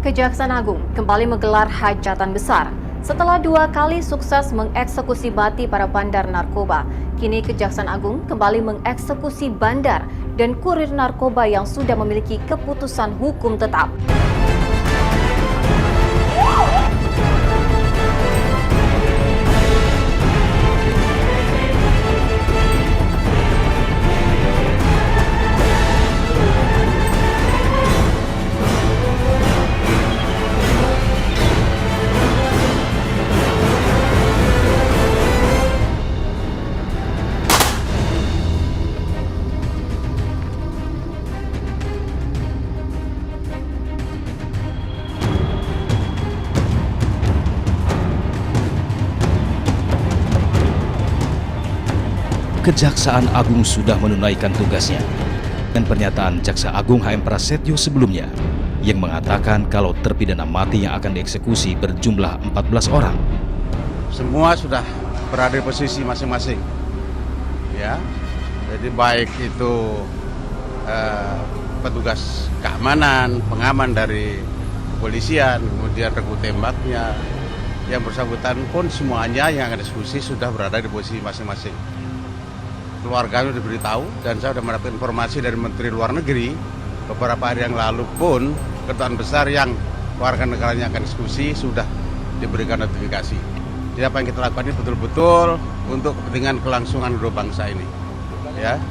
Kejaksaan Agung kembali menggelar hajatan besar. Setelah 2 kali sukses mengeksekusi mati para bandar narkoba, kini Kejaksaan Agung kembali mengeksekusi bandar dan kurir narkoba yang sudah memiliki keputusan hukum tetap. Kejaksaan Agung sudah menunaikan tugasnya. Dan pernyataan Jaksa Agung HM Prasetyo sebelumnya yang mengatakan kalau terpidana mati yang akan dieksekusi berjumlah 14 orang. Semua sudah berada di posisi masing-masing. Ya. Jadi baik itu petugas keamanan, pengaman dari kepolisian, kemudian regu tembaknya, yang bersangkutan pun semuanya yang akan diskusi sudah berada di posisi masing-masing. Keluarganya diberitahu dan saya sudah mendapat informasi dari Menteri Luar Negeri beberapa hari yang lalu pun kedutaan besar yang warga negaranya akan diskusi sudah diberikan notifikasi. Jadi apa yang kita lakukan ini betul-betul untuk kepentingan kelangsungan kedua bangsa ini. Ya.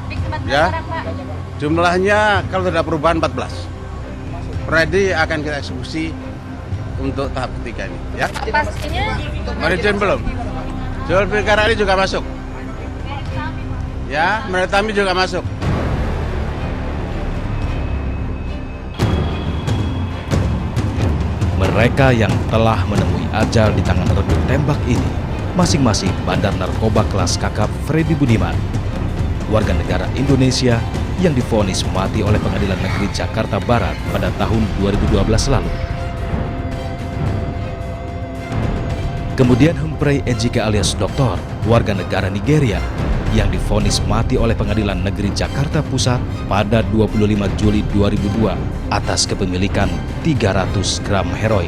Jumlahnya kalau tidak perubahan 14. Ready akan kita eksekusi untuk tahap ketiga ini. Ya. Pastinya Manajemen belum. Jual perkara ini juga masuk. Ya, Menetami juga masuk. Mereka yang telah menemui ajal di tangan regu tembak ini masing-masing bandar narkoba kelas kakap Freddy Budiman, warga negara Indonesia yang divonis mati oleh Pengadilan Negeri Jakarta Barat pada tahun 2012 lalu. Kemudian Humphrey Ejike alias Doktor, warga negara Nigeria yang divonis mati oleh Pengadilan Negeri Jakarta Pusat pada 25 Juli 2002 atas kepemilikan 300 gram heroin.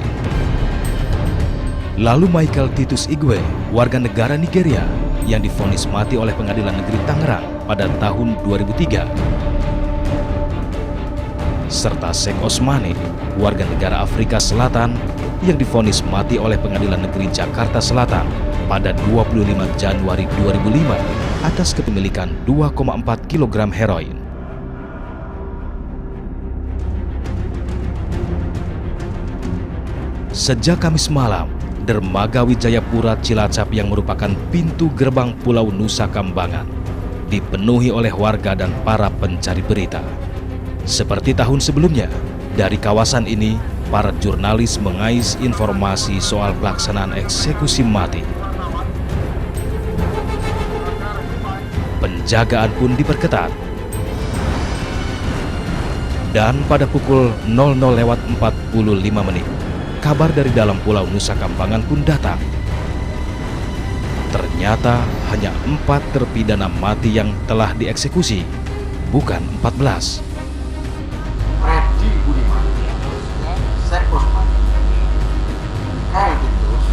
Lalu Michael Titus Igwe, warga negara Nigeria yang divonis mati oleh Pengadilan Negeri Tangerang pada tahun 2003. Serta Seng Osmane, warga negara Afrika Selatan yang divonis mati oleh Pengadilan Negeri Jakarta Selatan pada 25 Januari 2005 atas kepemilikan 2,4 kg heroin. Sejak Kamis malam, dermaga Wijayapura Cilacap yang merupakan pintu gerbang Pulau Nusa Kambangan dipenuhi oleh warga dan para pencari berita. Seperti tahun sebelumnya, dari kawasan ini para jurnalis mengais informasi soal pelaksanaan eksekusi mati. Penjagaan pun diperketat. Dan pada pukul 00.45 kabar dari dalam Pulau Nusa Kambangan pun datang. Ternyata hanya 4 terpidana mati yang telah dieksekusi, bukan 14. Freddy Budiman, Seng Osmane, Michael Titus,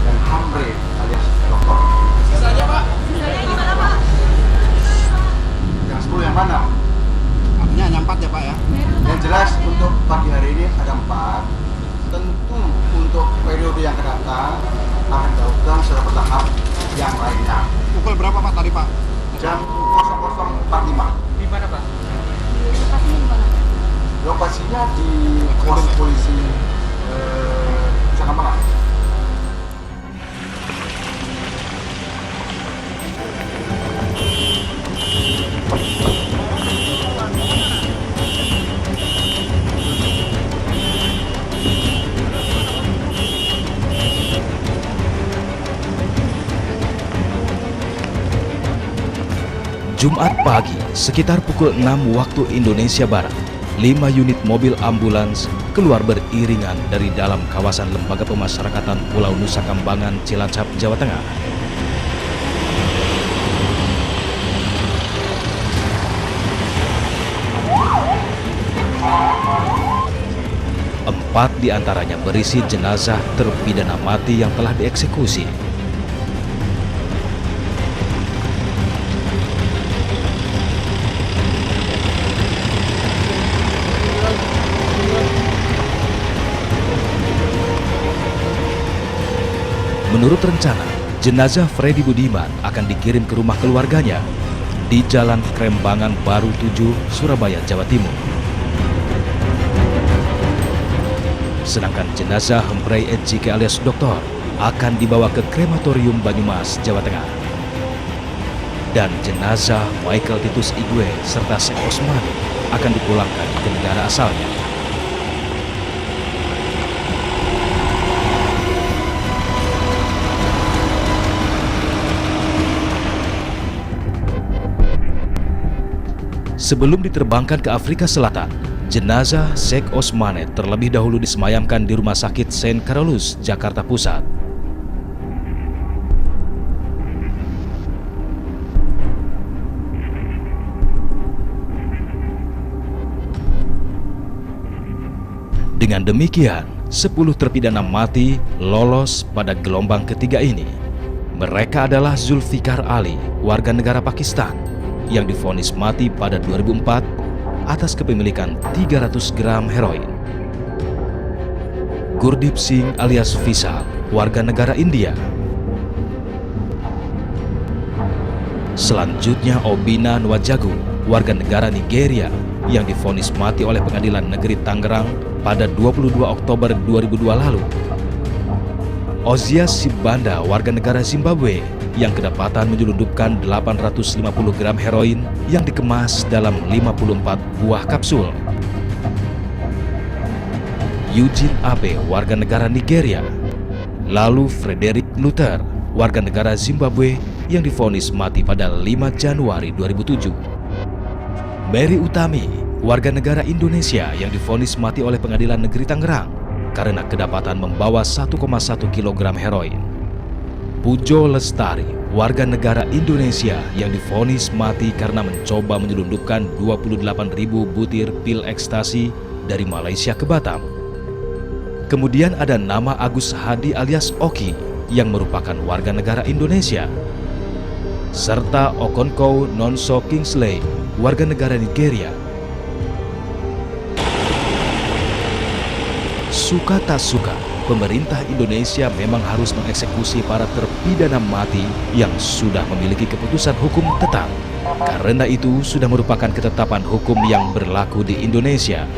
dan Humphrey alias Doktor. sisanya Pak. Sisanya gimana Pak? Yang 10 yang mana? Artinya hanya 4 ya Pak ya? Yang jelas untuk pagi hari ini ada 4. Tentu untuk periode yang akan datang akan dilakukan secara bertahap yang lainnya. Pukul berapa Pak tadi Pak? Jam 00.45. Di mana Pak? Lokasinya di Komisi Polisi Jakarta. Jumat pagi, sekitar pukul 6 waktu Indonesia Barat, 5 unit mobil ambulans keluar beriringan dari dalam kawasan Lembaga Pemasyarakatan Pulau Nusa Kambangan, Cilacap, Jawa Tengah. 4 diantaranya berisi jenazah terpidana mati yang telah dieksekusi. Menurut rencana, jenazah Freddy Budiman akan dikirim ke rumah keluarganya di Jalan Krembangan Baru 7, Surabaya, Jawa Timur. Sedangkan jenazah Hembrey Ejike alias Doktor akan dibawa ke krematorium Banyumas, Jawa Tengah. Dan jenazah Michael Titus Igwe serta Sek Osman akan dipulangkan ke negara asalnya. Sebelum diterbangkan ke Afrika Selatan, jenazah Sek Osmane terlebih dahulu disemayamkan di Rumah Sakit Saint Carolus, Jakarta Pusat. Dengan demikian, 10 terpidana mati lolos pada gelombang ketiga ini. Mereka adalah Zulfikar Ali, warga negara Pakistan, yang divonis mati pada 2004 atas kepemilikan 300 gram heroin. Gurdeep Singh alias Vishal, warga negara India. Selanjutnya Obinna Nwajagu, warga negara Nigeria, yang divonis mati oleh Pengadilan Negeri Tangerang pada 22 Oktober 2002 lalu. Ozias Sibanda, warga negara Zimbabwe, yang kedapatan menyelundupkan 850 gram heroin yang dikemas dalam 54 buah kapsul. Eugene Abe, warga negara Nigeria. Lalu Frederick Luther, warga negara Zimbabwe, yang divonis mati pada 5 Januari 2007. Mary Utami, warga negara Indonesia, yang divonis mati oleh Pengadilan Negeri Tangerang karena kedapatan membawa 1,1 kg heroin. Pujo Lestari, warga negara Indonesia, yang divonis mati karena mencoba menyelundupkan 28.000 butir pil ekstasi dari Malaysia ke Batam. Kemudian ada nama Agus Hadi alias Oki, yang merupakan warga negara Indonesia, serta Okonkwo Nonso Kingsley, warga negara Nigeria. Suka tak suka, pemerintah Indonesia memang harus mengeksekusi para terpidana mati yang sudah memiliki keputusan hukum tetap. Karena itu sudah merupakan ketetapan hukum yang berlaku di Indonesia.